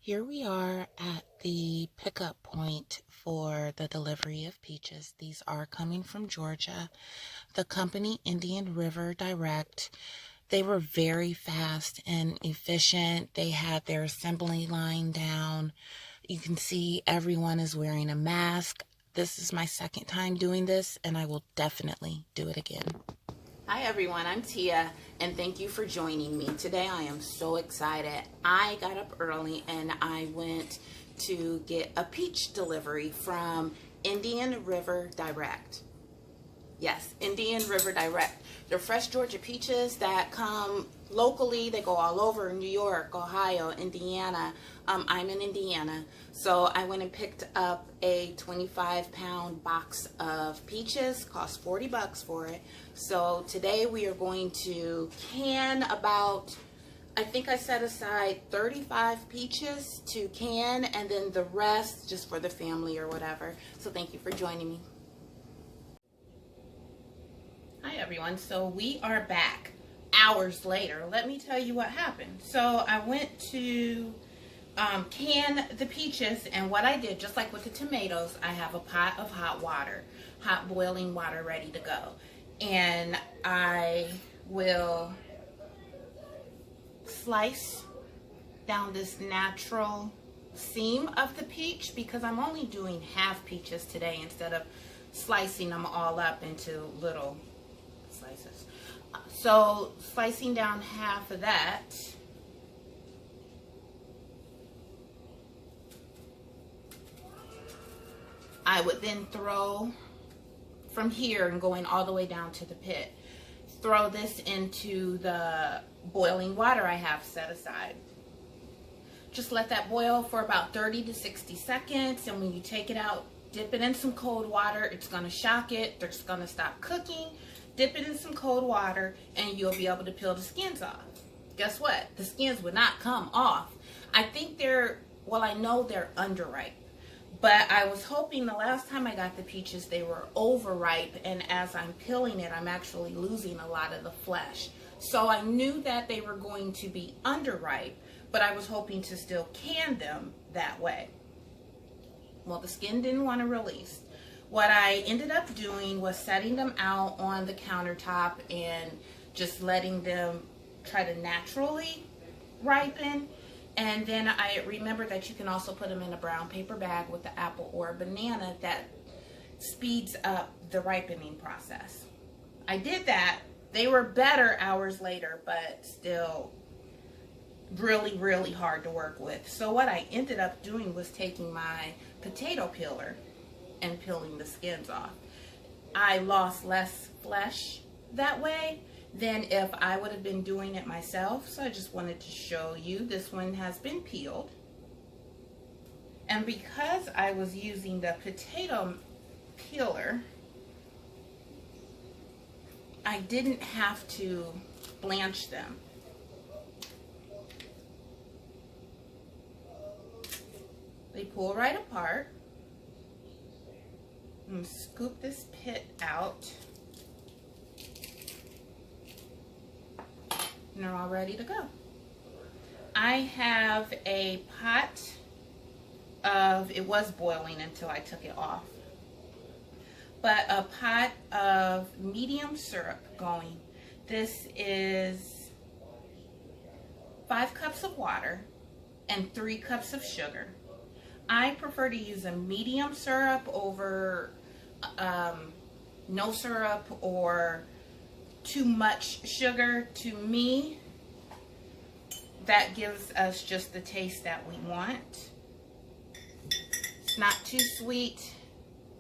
Here we are at the pickup point for the delivery of peaches. These are coming from Georgia. The company Indian River Direct. They were very fast and efficient. They had their assembly line down. You can see everyone is wearing a mask. This is my second time doing this, and I will definitely do it again. Hi everyone, I'm Tia, and thank you for joining me. Today I am so excited. I got up early and I went to get a peach delivery from Indian River Direct. Yes, Indian River Direct. They're fresh Georgia peaches that come locally. They go all over New York, Ohio, Indiana. I'm in Indiana. So I went and picked up a 25-pound box of peaches. Cost 40 bucks for it. So today we are going to can about, I think I set aside 35 peaches to can, and then the rest just for the family or whatever. So thank you for joining me. Hi everyone, so we are back hours later. Let me tell you what happened. So I went to can the peaches, and what I did, just like with the tomatoes, I have a pot of hot water, hot boiling water ready to go. And I will slice down this natural seam of the peach because I'm only doing half peaches today instead of slicing them all up into little slices. So slicing down half of that, I would then throw from here and going all the way down to the pit, throw this into the boiling water I have set aside. Just let that boil for about 30 to 60 seconds, and when you take it out, dip it in some cold water. It's going to shock it. It's going to stop cooking. Dip it in some cold water and you'll be able to peel the skins off. Guess what? The skins would not come off. I think I know they're underripe. But I was hoping the last time I got the peaches, they were overripe, and as I'm peeling it, I'm actually losing a lot of the flesh. So I knew that they were going to be underripe, but I was hoping to still can them that way. Well, the skin didn't want to release. What I ended up doing was setting them out on the countertop and just letting them try to naturally ripen. And then I remember that you can also put them in a brown paper bag with the apple or a banana. That speeds up the ripening process. I did that. They were better hours later, but still really, really hard to work with. So what I ended up doing was taking my potato peeler and peeling the skins off. I lost less flesh that way than if I would have been doing it myself. So I just wanted to show you. This one has been peeled. And because I was using the potato peeler, I didn't have to blanch them. They pull right apart. I'm going to scoop this pit out. And they're all ready to go. I have a pot of, it was boiling until I took it off, but a pot of medium syrup going. This is 5 cups of water and 3 cups of sugar. I prefer to use a medium syrup over no syrup or too much sugar. To me, that gives us just the taste that we want. It's not too sweet,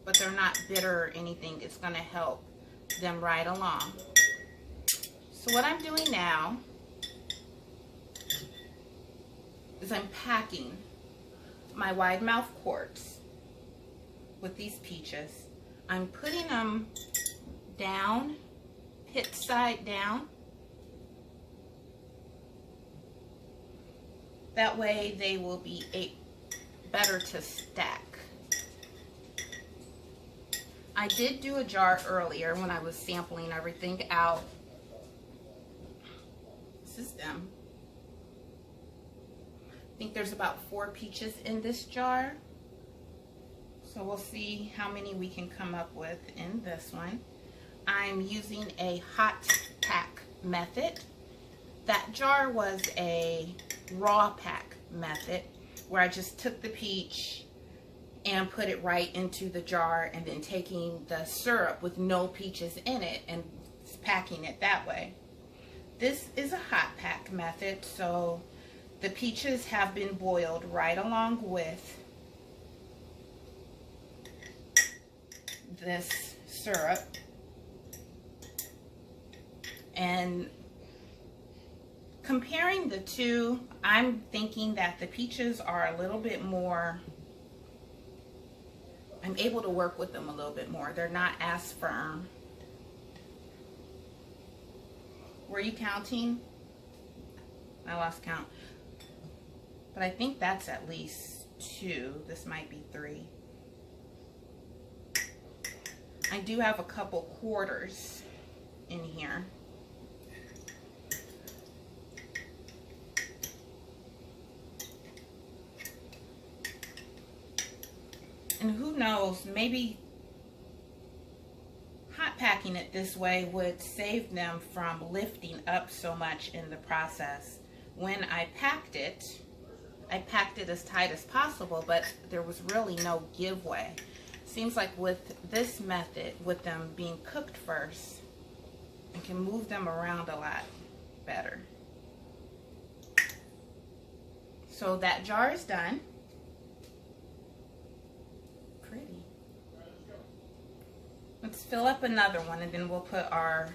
but they're not bitter or anything. It's going to help them right along. So what I'm doing now is I'm packing my wide mouth quarts with these peaches. I'm putting them down, pit side down. That way they will be better to stack. I did do a jar earlier when I was sampling everything out. This is them. think there's about 4 peaches in this jar. So we'll see how many we can come up with in this one. I'm using a hot pack method. That jar was a raw pack method where I just took the peach and put it right into the jar and then taking the syrup with no peaches in it and packing it that way. This is a hot pack method, so the peaches have been boiled right along with this syrup. And comparing the two, I'm thinking that the peaches are a little bit more, I'm able to work with them a little bit more. They're not as firm. Were you counting? I lost count. But I think that's at least 2. This might be 3. I do have a couple quarters in here. And who knows, maybe hot packing it this way would save them from lifting up so much in the process. When I packed it as tight as possible, but there was really no give way. Seems like with this method, with them being cooked first, I can move them around a lot better. So that jar is done. Pretty. Let's fill up another one and then we'll put our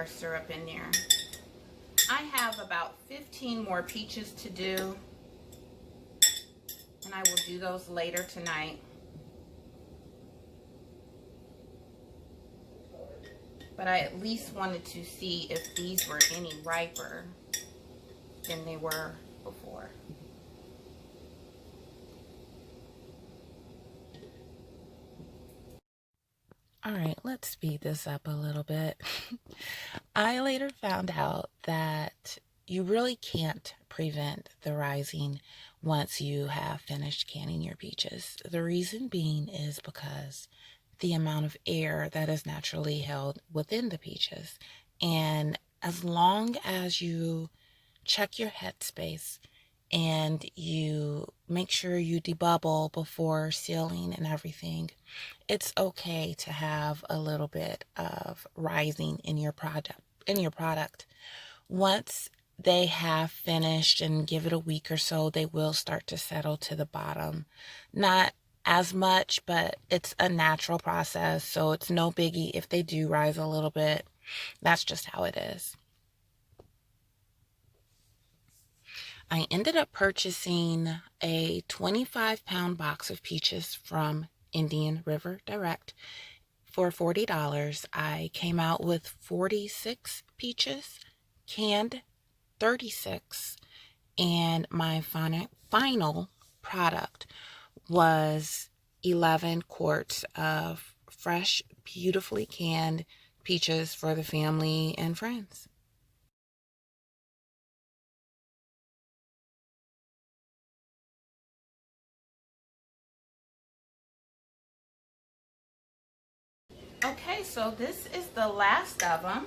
syrup in there. I have about 15 more peaches to do, and I will do those later tonight. But I at least wanted to see if these were any riper than they were before. All right, let's speed this up a little bit. I later found out that you really can't prevent the rising once you have finished canning your peaches. The reason being is because the amount of air that is naturally held within the peaches. And as long as you check your headspace and you make sure you debubble before sealing and everything, it's okay to have a little bit of rising in your product. Once they have finished and give it a week or so, they will start to settle to the bottom. Not as much, but it's a natural process, so it's no biggie if they do rise a little bit. That's just how it is. I ended up purchasing a 25-pound box of peaches from Indian River Direct for $40. I came out with 46 peaches, canned 36, and my final product was 11 quarts of fresh, beautifully canned peaches for the family and friends. Okay, so this is the last of them.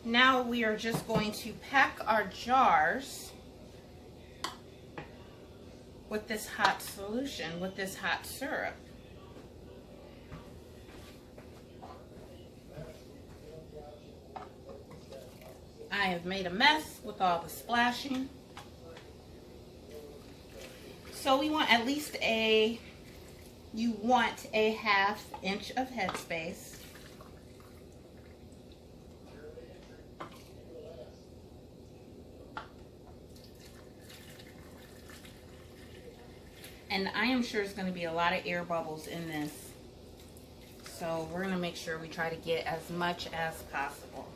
Now we are just going to pack our jars with this hot solution, with this hot syrup. I have made a mess with all the splashing. So we want at least you want a 1/2 inch of headspace. And I am sure there's going to be a lot of air bubbles in this. So we're going to make sure we try to get as much as possible.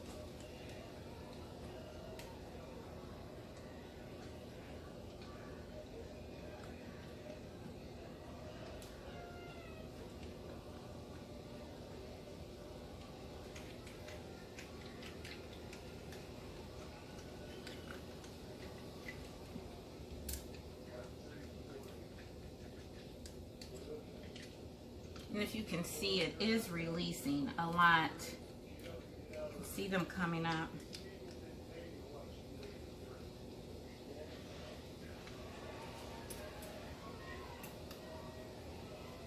And if you can see, it is releasing a lot. You can see them coming up.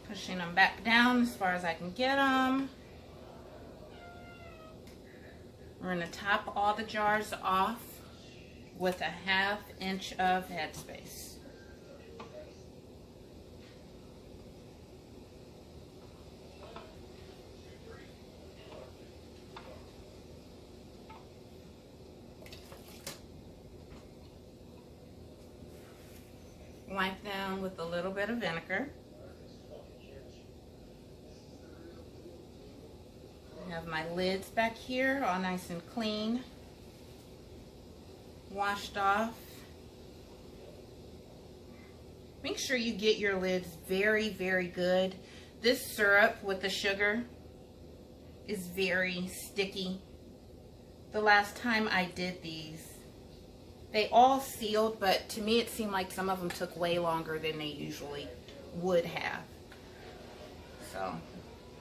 Pushing them back down as far as I can get them. We're going to top all the jars off with a 1/2 inch of headspace. Wipe down with a little bit of vinegar. I have my lids back here all nice and clean, washed off. Make sure you get your lids very, very good. This syrup with the sugar is very sticky. The last time I did these, they all sealed, but to me it seemed like some of them took way longer than they usually would have. So,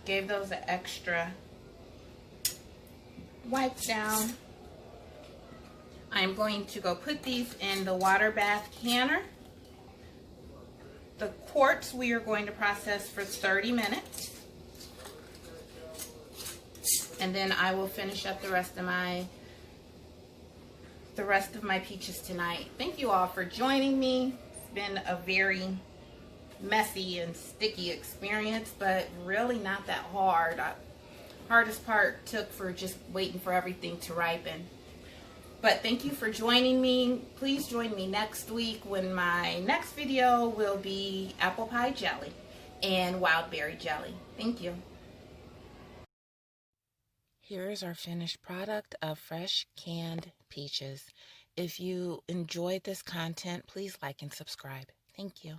gave those an extra wipe down. I'm going to go put these in the water bath canner. The quartz we are going to process for 30 minutes. And then I will finish up the rest of my peaches tonight. Thank you all for joining me. It's been a very messy and sticky experience, but really not that hard. Hardest part took for just waiting for everything to ripen. But thank you for joining me. Please join me next week when my next video will be apple pie jelly and wild berry jelly. Thank you. Here is our finished product of fresh canned peaches. If you enjoyed this content, please like and subscribe. Thank you.